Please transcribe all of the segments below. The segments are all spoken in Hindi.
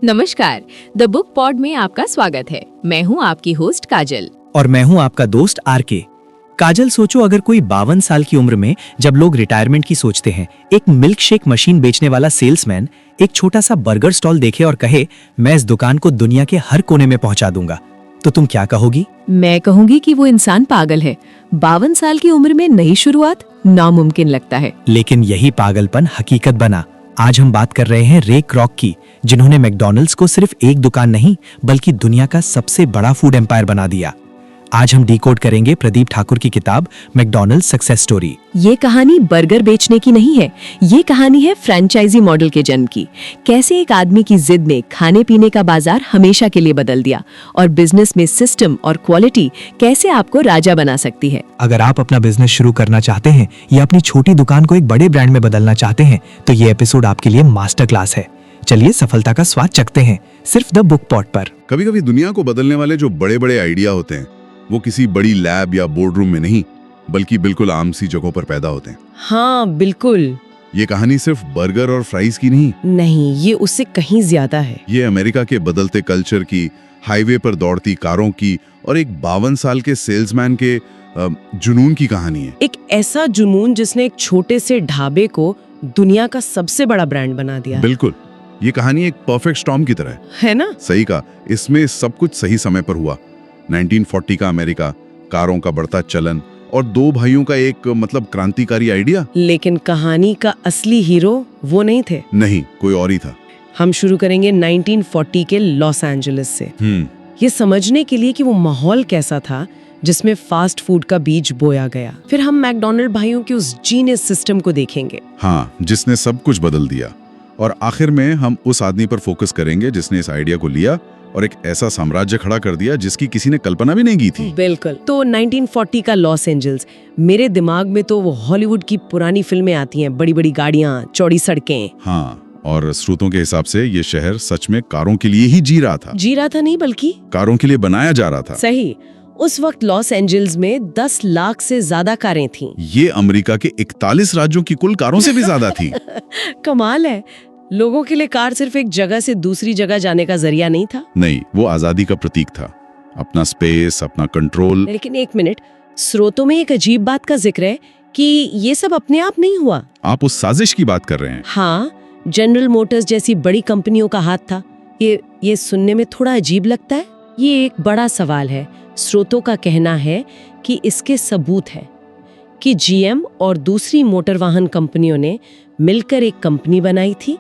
नमस्कार, द बुक पॉड में आपका स्वागत है। मैं हूं आपकी होस्ट काजल। और मैं हूं आपका दोस्त आरके। काजल, सोचो अगर कोई 52 साल की उम्र में जब लोग रिटायरमेंट की सोचते हैं, एक मिल्क शेक मशीन बेचने वाला सेल्समैन एक छोटा सा बर्गर स्टॉल देखे और कहे मैं इस दुकान को दुनिया के हर कोने में पहुंचा दूंगा, तो तुम क्या कहोगी? मैं कहूंगी कि वो इंसान पागल है। 52 साल की उम्र में नई शुरुआत नामुमकिन लगता है। लेकिन यही पागलपन हकीकत बना। आज हम बात कर रहे हैं रे क्रॉक की, जिन्होंने मैकडॉनल्ड्स को सिर्फ एक दुकान नहीं बल्कि दुनिया का सबसे बड़ा फूड एम्पायर बना दिया। आज हम डिकोड करेंगे प्रदीप ठाकुर की किताब मैकडॉनल्ड्स सक्सेस स्टोरी। ये कहानी बर्गर बेचने की नहीं है, ये कहानी है फ्रेंचाइजी मॉडल के जन्म की। कैसे एक आदमी की जिद ने खाने पीने का बाजार हमेशा के लिए बदल दिया और बिजनेस में सिस्टम और क्वालिटी कैसे आपको राजा बना सकती है। अगर आप अपना बिजनेस शुरू करना चाहते हैं या अपनी छोटी दुकान को एक बड़े ब्रांड में बदलना चाहते हैं तो ये एपिसोड आपके लिए मास्टर क्लास है। चलिए सफलता का स्वाद चखते हैं, सिर्फ द बुक पॉड पर। कभी कभी दुनिया को बदलने वाले जो बड़े बड़े आइडिया होते हैं वो किसी बड़ी लैब या बोर्ड रूम में नहीं बल्कि बिल्कुल आम सी जगहों पर पैदा होते हैं। हाँ बिल्कुल। ये कहानी सिर्फ बर्गर और फ्राइज की नहीं, ये उससे कहीं ज्यादा है। ये अमेरिका के बदलते कल्चर की, हाईवे पर दौड़ती कारों की और एक 52 साल के सेल्समैन के जुनून की कहानी है। एक ऐसा जुनून जिसने एक छोटे से ढाबे को दुनिया का सबसे बड़ा ब्रांड बना दिया। बिल्कुल, ये कहानी एक परफेक्ट स्टॉर्म की तरह है ना? सही कहा। इसमें सब कुछ सही समय पर हुआ। 1940 का अमेरिका, कारों का बढ़ता चलन और दो भाइयों का एक क्रांतिकारी आइडिया। लेकिन कहानी का असली हीरो वो नहीं थे। नहीं, कोई और ही था। हम शुरू करेंगे 1940 के लॉस एंजलिस से। ये समझने के लिए कि वो माहौल कैसा था जिसमें फास्ट फूड का बीज बोया गया। फिर हम मैकडॉनल्ड भाइयों के उस जीनियस सिस्टम को देखेंगे। हाँ, जिसने सब कुछ बदल दिया। और आखिर में हम उस आदमी पर फोकस करेंगे जिसने इस आइडिया को लिया और एक ऐसा साम्राज्य खड़ा कर दिया जिसकी किसी ने कल्पना भी नहीं की थी। बिल्कुल। तो 1940 का लॉस एंजल्स, मेरे दिमाग में तो वो हॉलीवुड की पुरानी फिल्में आती हैं, बड़ी बड़ी गाड़ियां, चौड़ी सड़कें। हाँ, और स्रोतों के हिसाब से ये शहर सच में कारों के लिए ही जी रहा था नहीं बल्कि कारों के लिए बनाया जा रहा था। सही। उस वक्त लॉस एंजल्स में 10 लाख से ज्यादा कारें थीं। ये अमेरिका के 41 राज्यों की कुल कारों से भी ज्यादा थी। कमाल है। लोगों के लिए कार सिर्फ एक जगह से दूसरी जगह जाने का जरिया नहीं था। नहीं, वो आजादी का प्रतीक था। अपना स्पेस, अपना कंट्रोल। लेकिन एक मिनट, स्रोतों में एक अजीब बात का जिक्र है कि ये सब अपने आप नहीं हुआ। आप उस साजिश की बात कर रहे हैं? हाँ, जनरल मोटर्स जैसी बड़ी कंपनियों का हाथ था। ये सुनने में थोड़ा अजीब लगता है। ये एक बड़ा सवाल है। स्रोतों का कहना है कि इसके सबूत है कि जीएम और दूसरी मोटर वाहन कंपनियों ने मिलकर एक कंपनी बनाई थी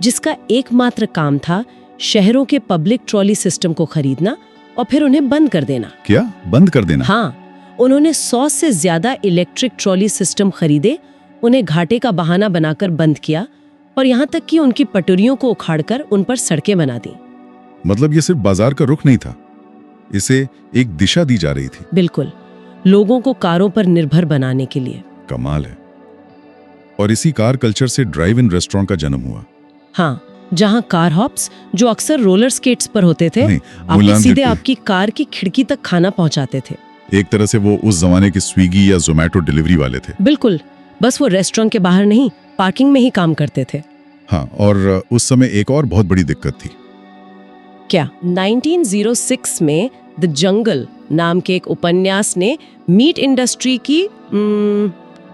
जिसका एकमात्र काम था शहरों के पब्लिक ट्रॉली सिस्टम को खरीदना और फिर उन्हें बंद कर देना। क्या बंद कर देना? हाँ, उन्होंने 100 से ज्यादा इलेक्ट्रिक ट्रॉली सिस्टम खरीदे, उन्हें घाटे का बहाना बनाकर बंद किया और यहाँ तक कि उनकी पटरियों को उखाड़कर उन पर सड़कें बना दी। मतलब ये सिर्फ बाजार का रुख नहीं था, इसे एक दिशा दी जा रही थी। बिल्कुल, लोगों को कारों पर निर्भर बनाने के लिए। कमाल है। और इसी कार कल्चर से ड्राइव इन रेस्टोरेंट का जन्म हुआ। हाँ, जहाँ कार हॉप्स, जो अक्सर रोलर स्केट्स पर होते थे, आपकी सीधे आपकी कार की खिड़की तक खाना पहुँचाते थे। एक तरह से वो उस जमाने के स्विगी या जोमेटो डिलीवरी वाले थे। बिल्कुल, बस वो रेस्टोरेंट के बाहर नहीं, पार्किंग में ही काम करते थे। हाँ, और उस समय एक और बहुत बड़ी दिक्कत थी। क्या? 1906 में द जंगल नाम के एक उपन्यास ने मीट इंडस्ट्री की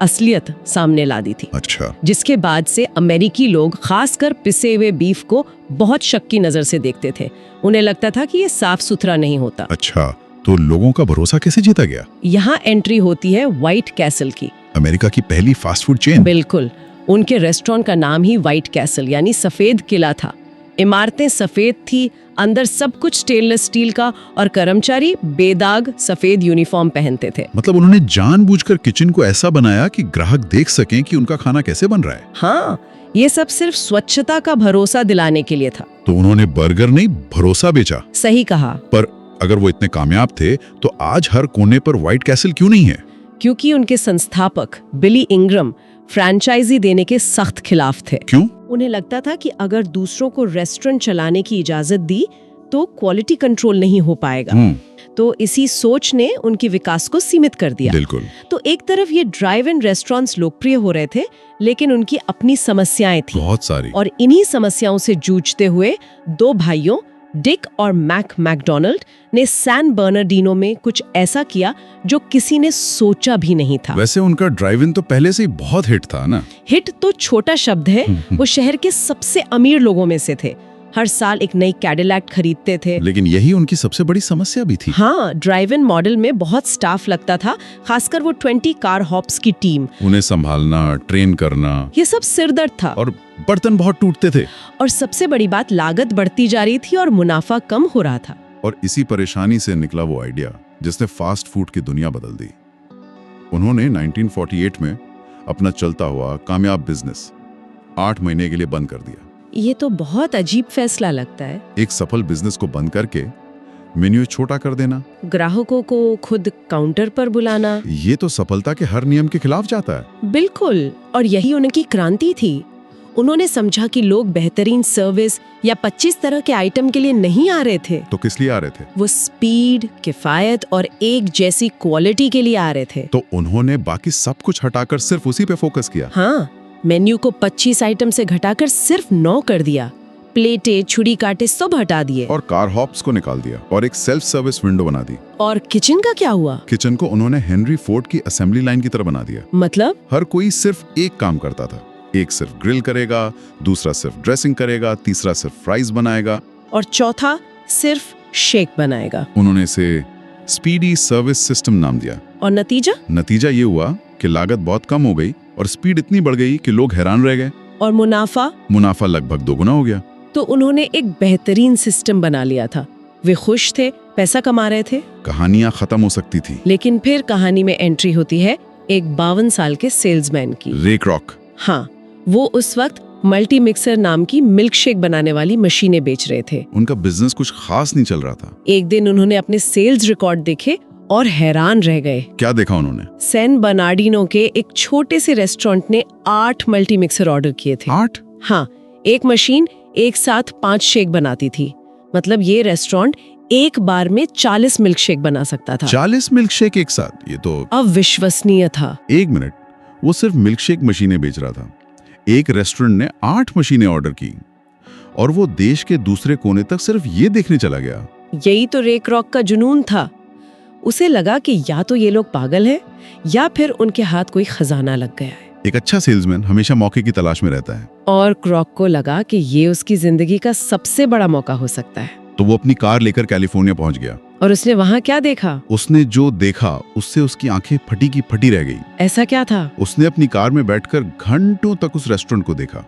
असलियत सामने ला दी थी। अच्छा। जिसके बाद से अमेरिकी लोग खासकर पिसे हुए बीफ को बहुत शक की नजर से देखते थे। उन्हें लगता था कि ये साफ सुथरा नहीं होता। अच्छा, तो लोगों का भरोसा कैसे जीता गया? यहाँ एंट्री होती है व्हाइट कैसल की, अमेरिका की पहली फास्ट फूड चेन। बिल्कुल, उनके रेस्टोरेंट का नाम ही व्हाइट कैसल यानी सफेद किला था। इमारतें सफेद थी, अंदर सब कुछ स्टेनलेस स्टील का और कर्मचारी बेदाग सफेद यूनिफॉर्म पहनते थे। मतलब उन्होंने जानबूझकर किचन को ऐसा बनाया कि ग्राहक देख सकें कि उनका खाना कैसे बन रहा है। हाँ, ये सब सिर्फ स्वच्छता का भरोसा दिलाने के लिए था। तो उन्होंने बर्गर नहीं, भरोसा बेचा। सही कहा। पर अगर वो इतने कामयाब थे तो आज हर कोने पर व्हाइट कैसल क्यों नहीं है? क्योंकि उनके संस्थापक बिली इंग्रम फ्रैंचाइजी देने के सख्त खिलाफ थे। क्यों? उन्हें लगता था कि अगर दूसरों को रेस्टोरेंट चलाने की इजाजत दी तो क्वालिटी कंट्रोल नहीं हो पाएगा। तो इसी सोच ने उनकी विकास को सीमित कर दिया। बिल्कुल। तो एक तरफ ये ड्राइव इन रेस्टोरेंट्स लोकप्रिय हो रहे थे, लेकिन उनकी अपनी समस्याएं थी बहुत सारी। और इन्हीं समस्याओं से जूझते हुए दो भाइयों डिक और मैक मैकडोनाल्ड ने सैन बर्नार्डिनो में कुछ ऐसा किया जो किसी ने सोचा भी नहीं था। वैसे उनका ड्राइव इन तो पहले से ही बहुत हिट था ना। हिट तो छोटा शब्द है, वो शहर के सबसे अमीर लोगों में से थे। हर साल एक नई कैडिलैक खरीदते थे। लेकिन यही उनकी सबसे बड़ी समस्या भी थी। हाँ, ड्राइव इन मॉडल में बहुत स्टाफ लगता था, खासकर वो 20 कार हॉप्स की टीम। उन्हें संभालना, ट्रेन करना, ये सब सिरदर्द था। और बर्तन बहुत टूटते थे। और सबसे बड़ी बात, लागत बढ़ती जा रही थी और मुनाफा कम हो रहा था। और इसी परेशानी से निकला वो आइडिया जिसने फास्ट फूड की दुनिया बदल दी। उन्होंने 1948 में अपना चलता हुआ कामयाब बिजनेस 8 महीने के लिए बंद कर दिया। ये तो बहुत अजीब फैसला लगता है। एक सफल बिजनेस को बंद करके मेन्यू छोटा कर देना, ग्राहकों को खुद काउंटर पर बुलाना, ये तो सफलता के हर नियम के खिलाफ जाता है। बिल्कुल। और यही उनकी क्रांति थी। उन्होंने समझा कि लोग बेहतरीन सर्विस या 25 तरह के आइटम के लिए नहीं आ रहे थे। तो किस लिए आ रहे थे? वो स्पीड, किफायत और एक जैसी क्वालिटी के लिए आ रहे थे। तो उन्होंने बाकी सब कुछ हटाकर सिर्फ उसी पे फोकस किया। हाँ, मेन्यू को 25 आइटम से घटाकर सिर्फ 9 कर दिया। प्लेटें, छुरी कांटे सब हटा दिए और कार हॉप्स को निकाल दिया और एक सेल्फ सर्विस विंडो बना दी। और किचन का क्या हुआ? किचन को उन्होंने हेनरी फोर्ड की असेंबली लाइन की तरह बना दिया। मतलब? हर कोई सिर्फ एक काम करता था। एक सिर्फ ग्रिल करेगा, दूसरा सिर्फ ड्रेसिंग करेगा, तीसरा सिर्फ फ्राइज बनाएगा और चौथा सिर्फ शेक बनाएगा। उन्होंने इसे स्पीडी सर्विस सिस्टम नाम दिया। और नतीजा ये हुआ कि लागत बहुत कम हो गई और स्पीड इतनी बढ़ गई कि लोग हैरान रह गए। और मुनाफा लगभग दोगुना हो गया। तो उन्होंने एक बेहतरीन सिस्टम बना लिया था। वे खुश थे, पैसा कमा रहे थे। कहानियां खत्म हो सकती थी, लेकिन फिर कहानी में एंट्री होती है एक 52 साल के सेल्समैन की। रे क्रॉक। हाँ, वो उस वक्त मल्टी मिक्सर नाम की मिल्क शेक बनाने वाली मशीनें बेच रहे थे। उनका बिजनेस कुछ खास नहीं चल रहा था। एक दिन उन्होंने अपने सेल्स रिकॉर्ड देखे और हैरान रह गए। क्या देखा उन्होंने? सैन बर्नार्डिनो के एक छोटे से रेस्टोरेंट ने 8 मल्टी मिक्सर ऑर्डर किए थे। 8? हाँ, एक मशीन एक साथ 5 शेक बनाती थी। मतलब ये रेस्टोरेंट एक बार में 40 मिल्क शेक बना सकता था। 40 मिल्क शेक एक साथ? ये तो अविश्वसनीय था। एक मिनट, वो सिर्फ मिल्क शेक मशीनें बेच रहा था। एक रेस्टोरेंट ने 8 मशीनें ऑर्डर की और वो देश के दूसरे कोने तक सिर्फ ये देखने चला गया। यही तो रे क्रॉक का जुनून था। उसे लगा कि या तो ये लोग पागल हैं या फिर उनके हाथ कोई खजाना लग गया है। एक अच्छा सेल्समैन हमेशा मौके की तलाश में रहता है। और क्रॉक को लगा कि ये उसकी जिंदगी का सबसे बड़ा मौका हो सकता है। तो वो अपनी कार लेकर कैलिफोर्निया पहुंच गया। और उसने वहाँ क्या देखा? उसने जो देखा उससे उसकी आंखें फटी की फटी रह गई। ऐसा क्या था? उसने अपनी कार में बैठकर घंटों तक उस रेस्टोरेंट को देखा।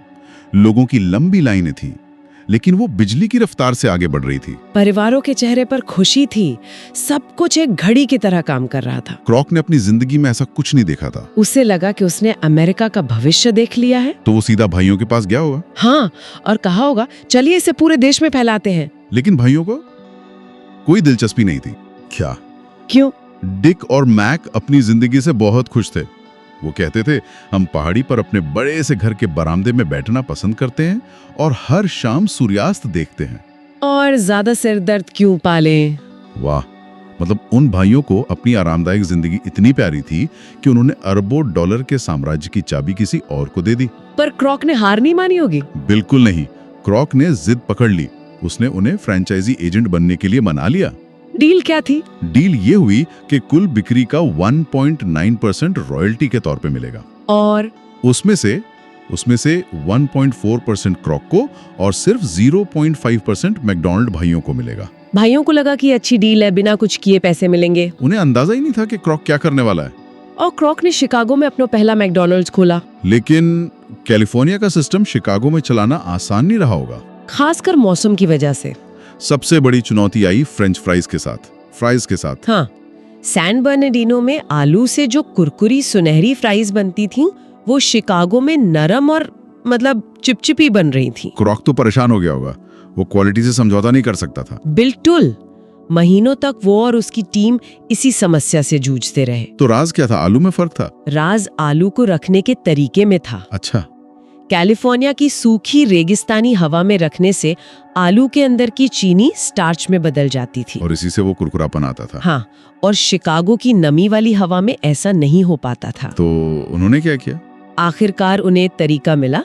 लोगों की लंबी लाइनें थी, लेकिन वो बिजली की रफ्तार से आगे बढ़ रही थी। परिवारों के चेहरे पर खुशी थी। सब कुछ एक घड़ी की तरह काम कर रहा था। क्रॉक ने अपनी जिंदगी में ऐसा कुछ नहीं देखा था। उसे लगा कि उसने अमेरिका का भविष्य देख लिया है। तो वो सीधा भाइयों के पास गया होगा। हाँ, और कहा होगा चलिए इसे पूरे देश में फैलाते हैं। लेकिन भाइयों को कोई दिलचस्पी नहीं थी। क्या? क्यों? डिक और मैक अपनी जिंदगी से बहुत खुश थे। वो कहते थे, हम पहाड़ी पर अपने बड़े से घर के बरामदे में बैठना पसंद करते हैं और हर शाम सूर्यास्त देखते हैं। और ज्यादा सिरदर्द क्यों पालें? वाह, मतलब उन भाइयों को अपनी आरामदायक जिंदगी इतनी प्यारी थी कि उन्होंने अरबों डॉलर के साम्राज्य की चाबी किसी और को दे दी। पर क्रॉक ने हार नहीं मानी होगी। बिल्कुल नहीं। क्रॉक ने जिद पकड़ ली। उसने उन्हें फ्रेंचाइजी एजेंट बनने के लिए मना लिया। डील क्या थी? डील ये हुई कि कुल बिक्री का 1.9% रॉयल्टी के तौर पे मिलेगा और उसमें से 1.4% क्रॉक को और सिर्फ 0.5% मैकडोनाल्ड भाइयों को मिलेगा। भाइयों को लगा कि अच्छी डील है, बिना कुछ किए पैसे मिलेंगे। उन्हें अंदाजा ही नहीं था कि क्रॉक क्या करने वाला है। और क्रॉक ने शिकागो में अपना पहला मैकडोनल्ड्स खोला। लेकिन कैलिफोर्निया का सिस्टम शिकागो में चलाना आसान नहीं रहा होगा, खासकर मौसम की वजह से। सबसे बड़ी चुनौती आई फ्रेंच फ्राइज के साथ। हाँ, सैन बर्नार्डिनो में आलू से जो कुरकुरी सुनहरी फ्राइज बनती थीं, वो शिकागो में नरम और मतलब चिपचिपी बन रही थी। क्रॉक तो परेशान हो गया होगा। वो क्वालिटी से समझौता नहीं कर सकता था। बिल्कुल। महीनों तक वो और उसकी टीम इसी समस्या से जूझते रहे। तो राज क्या था? आलू में फर्क था? राज आलू को रखने के तरीके में था। अच्छा। कैलिफोर्निया की सूखी रेगिस्तानी हवा में रखने से आलू के अंदर की चीनी स्टार्च में बदल जाती थी। और इसी से वो कुरकुरापन आता था। हाँ, और शिकागो की नमी वाली हवा में ऐसा नहीं हो पाता था। तो उन्होंने क्या किया? आखिरकार उन्हें एक तरीका मिला।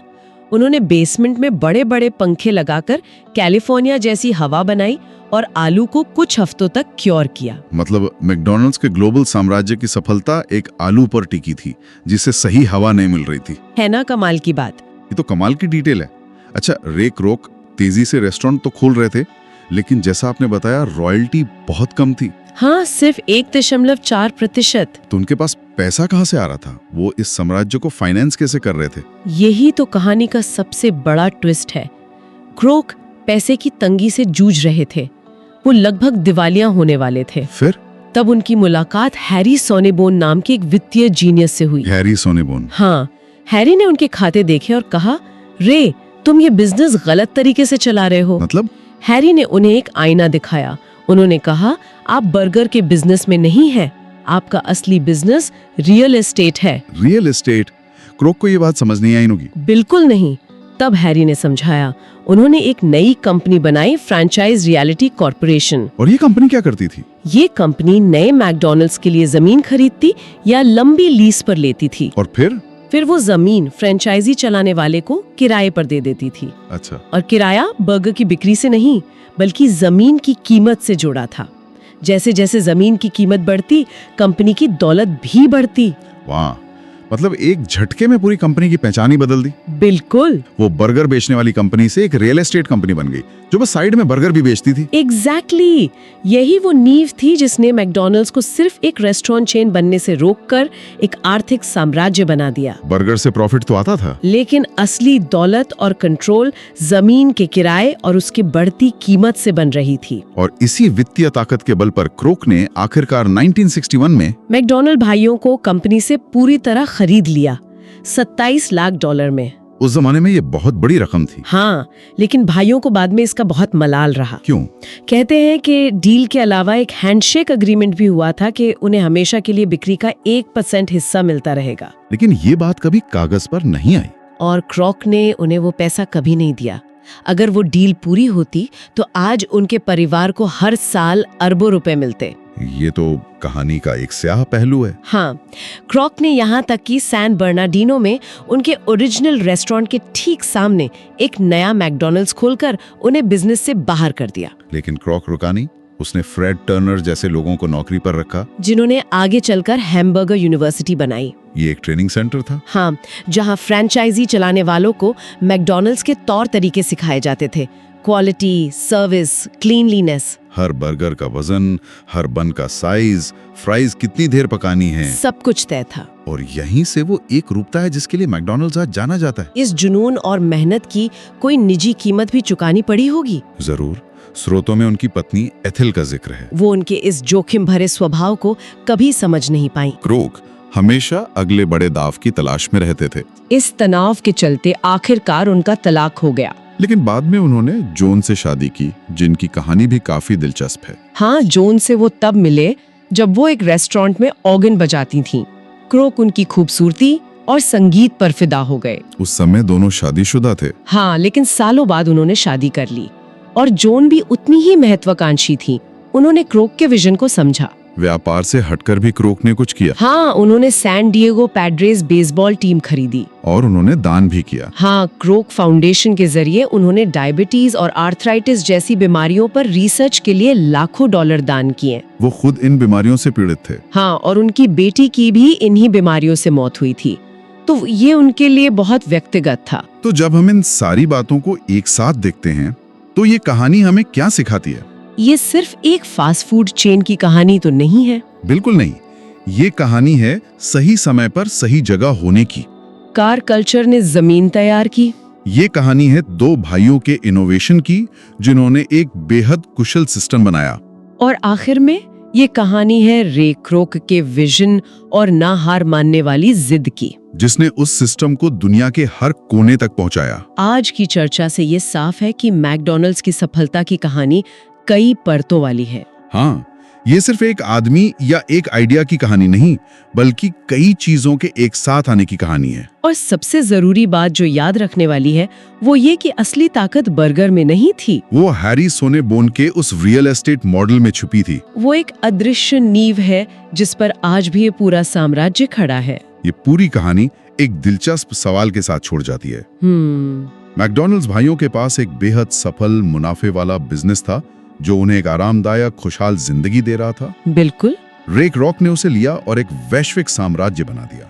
उन्होंने बेसमेंट में बड़े बड़े पंखे लगाकर कैलिफोर्निया जैसी हवा बनाई और आलू को कुछ हफ्तों तक क्योर किया। मतलब मैकडॉनल्ड्स के ग्लोबल साम्राज्य की सफलता एक आलू पर टिकी थी, जिसे सही हवा नहीं मिल रही थी। है ना कमाल की बात? ये तो कमाल की डिटेल है। अच्छा, रे क्रोक तेजी से रेस्टोरेंट तो खोल रहे थे, लेकिन जैसा आपने बताया रॉयल्टी बहुत कम थी। हाँ, सिर्फ 1.4%। तो उनके पास पैसा कहाँ से आ रहा था? वो इस साम्राज्य को फाइनेंस कैसे कर रहे थे? यही तो कहानी का सबसे बड़ा ट्विस्ट है। क्रोक पैसे की तंगी से जूझ रहे थे। वो लगभग दिवालिया होने वाले थे। फिर तब उनकी मुलाकात हैरी सोनेबोन नाम के एक वित्तीय जीनियस से हुई। हैरी सोनेबोन? हाँ, हैरी ने उनके खाते देखे और कहा, रे, तुम ये बिजनेस गलत तरीके से चला रहे हो। मतलब? हैरी ने उन्हें एक आईना दिखाया। उन्होंने कहा, आप बर्गर के बिजनेस में नहीं हैं, आपका असली बिजनेस रियल एस्टेट है। Real estate? क्रोक को ये बात समझ नहीं आई होगी। बिल्कुल नहीं। तब हैरी ने समझाया। उन्होंने एक नई कंपनी बनाई, फ्रैंचाइज रियलिटी कॉर्पोरेशन। और ये कंपनी क्या करती थी? ये कंपनी नए मैकडॉनल्ड्स के लिए जमीन खरीदती या लंबी लीज पर लेती थी। और फिर वो जमीन फ्रेंचाइजी चलाने वाले को किराए पर दे देती थी। अच्छा। और किराया बर्गर की बिक्री से नहीं, बल्कि जमीन की कीमत से जुड़ा था। जैसे जैसे जमीन की कीमत बढ़ती, कंपनी की दौलत भी बढ़ती। वाह, मतलब एक झटके में पूरी कंपनी की पहचान ही बदल दी। बिल्कुल। वो बर्गर बेचने वाली कंपनी से एक रियल एस्टेट कंपनी बन गई, जो बस साइड में बर्गर भी बेचती थी। एग्जैक्टली। यही वो नींव थी जिसने मैकडॉनल्ड्स को सिर्फ एक रेस्टोरेंट चेन बनने से रोककर एक आर्थिक साम्राज्य बना दिया। बर्गर से प्रॉफिट तो आता था, लेकिन असली दौलत और कंट्रोल जमीन के किराए और उसकी बढ़ती कीमत से बन रही थी। और इसी वित्तीय ताकत के बल पर क्रोक ने आखिरकार 1961 में मैकडॉनल्ड भाइयों को कंपनी से पूरी तरह खरीद लिया, $27 लाख में। उस जमाने में ये बहुत बड़ी रकम थी। हाँ, लेकिन भाइयों को बाद में इसका बहुत मलाल रहा। क्यों? कहते हैं कि डील के अलावा एक हैंडशेक एग्रीमेंट भी हुआ था कि उन्हें हमेशा के लिए बिक्री का 1% हिस्सा मिलता रहेगा। लेकिन ये बात कभी कागज पर नहीं आई। और क्रोक ने उन्हें वो पैसा कभी नहीं दिया। अगर वो डील पूरी होती तो आज उनके परिवार को हर साल अरबों रुपए मिलते। ये तो कहानी का एक स्याह पहलू है। हाँ, क्रोक ने यहाँ तक कि सैन बर्नार्डिनो में उनके ओरिजिनल रेस्टोरेंट के ठीक सामने एक नया मैकडॉनल्ड्स खोलकर उन्हें बिजनेस से बाहर कर दिया। लेकिन क्रोक रुका नहीं। उसने फ्रेड टर्नर जैसे लोगों को नौकरी पर रखा, जिन्होंने आगे चलकर हैमबर्गर यूनिवर्सिटी बनाई। ये एक ट्रेनिंग सेंटर था। हाँ, जहाँ फ्रैंचाइजी चलाने वालों को मैकडॉनल्ड्स के तौर तरीके सिखाए जाते थे। Quality, service, cleanliness. हर बर्गर का वजन, हर बन का साइज, फ्राइज कितनी देर पकानी है, सब कुछ तय था। और यहीं से वो एक रूपता है जिसके लिए मैकडॉनल्ड्स आज जाना जाता है। इस जुनून और मेहनत की कोई निजी कीमत भी चुकानी पड़ी होगी। जरूर। स्रोतों में उनकी पत्नी एथिल का जिक्र है। वो उनके इस जोखिम भरे स्वभाव को कभी समझ नहीं पाई। क्रोक हमेशा अगले बड़े दाव की तलाश में रहते थे। इस तनाव के चलते आखिरकार उनका तलाक हो गया। लेकिन बाद में उन्होंने जोन से शादी की, जिनकी कहानी भी काफी दिलचस्प है। हाँ, जोन से वो तब मिले जब वो एक रेस्टोरेंट में ऑर्गन बजाती थीं। क्रोक उनकी खूबसूरती और संगीत पर फिदा हो गए। उस समय दोनों शादीशुदा थे। हाँ, लेकिन सालों बाद उन्होंने शादी कर ली और जोन भी उतनी ही महत्वाकांक्षी थी। उन्होंने क्रोक के विजन को समझा। व्यापार से हटकर भी क्रोक ने कुछ किया। हाँ, उन्होंने San Diego Padres baseball team खरीदी और उन्होंने दान भी किया। हाँ, क्रोक फाउंडेशन के जरिए उन्होंने डायबिटीज और आर्थराइटिस जैसी बीमारियों पर रिसर्च के लिए लाखों डॉलर दान किए। वो खुद इन बीमारियों से पीड़ित थे। हाँ, और उनकी बेटी की भी इन्हीं बीमारियों से मौत हुई थी, तो ये उनके लिए बहुत व्यक्तिगत था। तो जब हम इन सारी बातों को एक साथ देखते हैं तो ये कहानी हमें क्या सिखाती है? ये सिर्फ एक फास्ट फूड चेन की कहानी तो नहीं है। बिल्कुल नहीं। ये कहानी है सही समय पर सही जगह होने की। कार कल्चर ने जमीन तैयार की। ये कहानी है दो भाइयों के इनोवेशन की, जिन्होंने एक बेहद कुशल सिस्टम बनाया। और आखिर में ये कहानी है रे क्रोक के विजन और ना हार मानने वाली जिद की, जिसने उस सिस्टम को दुनिया के हर कोने तक पहुंचाया। आज की चर्चा से ये साफ है कि मैकडॉनल्ड्स की सफलता की कहानी कई परतों वाली है। हाँ, ये सिर्फ एक आदमी या एक आइडिया की कहानी नहीं, बल्कि कई चीजों के एक साथ आने की कहानी है। और सबसे जरूरी बात जो याद रखने वाली है वो ये कि असली ताकत बर्गर में नहीं थी, वो हैरी सोनेबोन के उस रियल एस्टेट मॉडल में छुपी थी। वो एक अदृश्य नींव है जिस पर आज भी ये पूरा साम्राज्य खड़ा है। ये पूरी कहानी एक दिलचस्प सवाल के साथ छोड़ जाती है। मैकडॉनल्ड्स भाइयों के पास एक बेहद सफल मुनाफे वाला बिजनेस था जो उन्हें एक आरामदायक खुशहाल जिंदगी दे रहा था। बिल्कुल। रे क्रॉक ने उसे लिया और एक वैश्विक साम्राज्य बना दिया।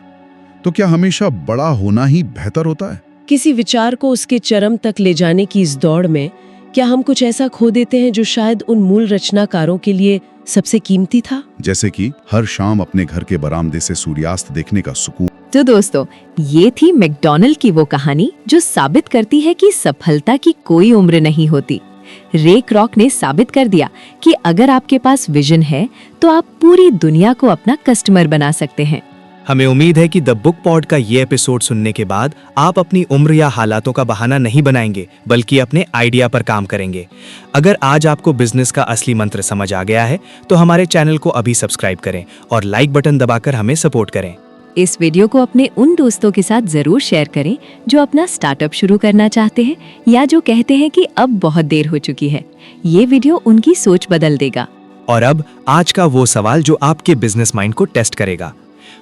तो क्या हमेशा बड़ा होना ही बेहतर होता है? किसी विचार को उसके चरम तक ले जाने की इस दौड़ में क्या हम कुछ ऐसा खो देते हैं जो शायद उन मूल रचनाकारों के लिए सबसे कीमती था? जैसे कि हर शाम अपने घर के बरामदे से सूर्यास्त देखने का सुकून। तो दोस्तों, ये थी मैकडॉनल्ड की वो कहानी जो साबित करती है कि सफलता की कोई उम्र नहीं होती। रे क्रॉक ने साबित कर दिया कि अगर आपके पास विजन है तो आप पूरी दुनिया को अपना कस्टमर बना सकते हैं। हमें उम्मीद है कि द बुक पॉड का ये एपिसोड सुनने के बाद आप अपनी उम्र या हालातों का बहाना नहीं बनाएंगे, बल्कि अपने आइडिया पर काम करेंगे। अगर आज आपको बिजनेस का असली मंत्र समझ आ गया है तो हमारे चैनल को अभी सब्सक्राइब करें और लाइक बटन दबाकर हमें सपोर्ट करें। इस वीडियो को अपने उन दोस्तों के साथ जरूर शेयर करें जो अपना स्टार्टअप शुरू करना चाहते हैं या जो कहते हैं कि अब बहुत देर हो चुकी है। ये वीडियो उनकी सोच बदल देगा। और अब आज का वो सवाल जो आपके बिजनेस माइंड को टेस्ट करेगा।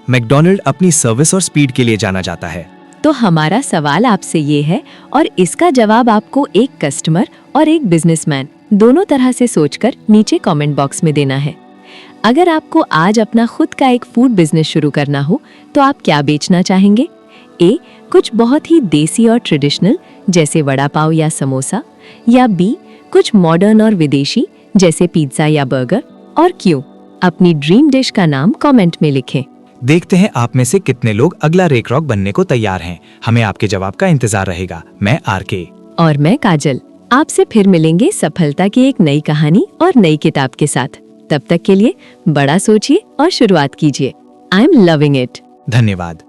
मैकडॉनल्ड अपनी सर्विस और स्पीड के लिए जाना जाता है। तो हमारा सवाल आपसे ये है और इसका जवाब आपको एक कस्टमर और एक बिजनेसमैन दोनों तरह से सोचकर नीचे कमेंट बॉक्स में देना है। अगर आपको आज अपना खुद का एक फूड बिजनेस शुरू करना हो तो आप क्या बेचना चाहेंगे? ए, कुछ बहुत ही देसी और ट्रेडिशनल जैसे वड़ा पाव या समोसा, या बी, कुछ मॉडर्न और विदेशी जैसे पिज्जा या बर्गर, और क्यों? अपनी ड्रीम डिश का नाम कमेंट में लिखें। देखते हैं आप में से कितने लोग अगला रे क्रॉक बनने को तैयार हैं। हमें आपके जवाब का इंतजार रहेगा। मैं आरके और मैं काजल। आपसे फिर मिलेंगे सफलता की एक नई कहानी और नई किताब के साथ। तब तक के लिए बड़ा सोचिए और शुरुआत कीजिए। I am loving it. धन्यवाद।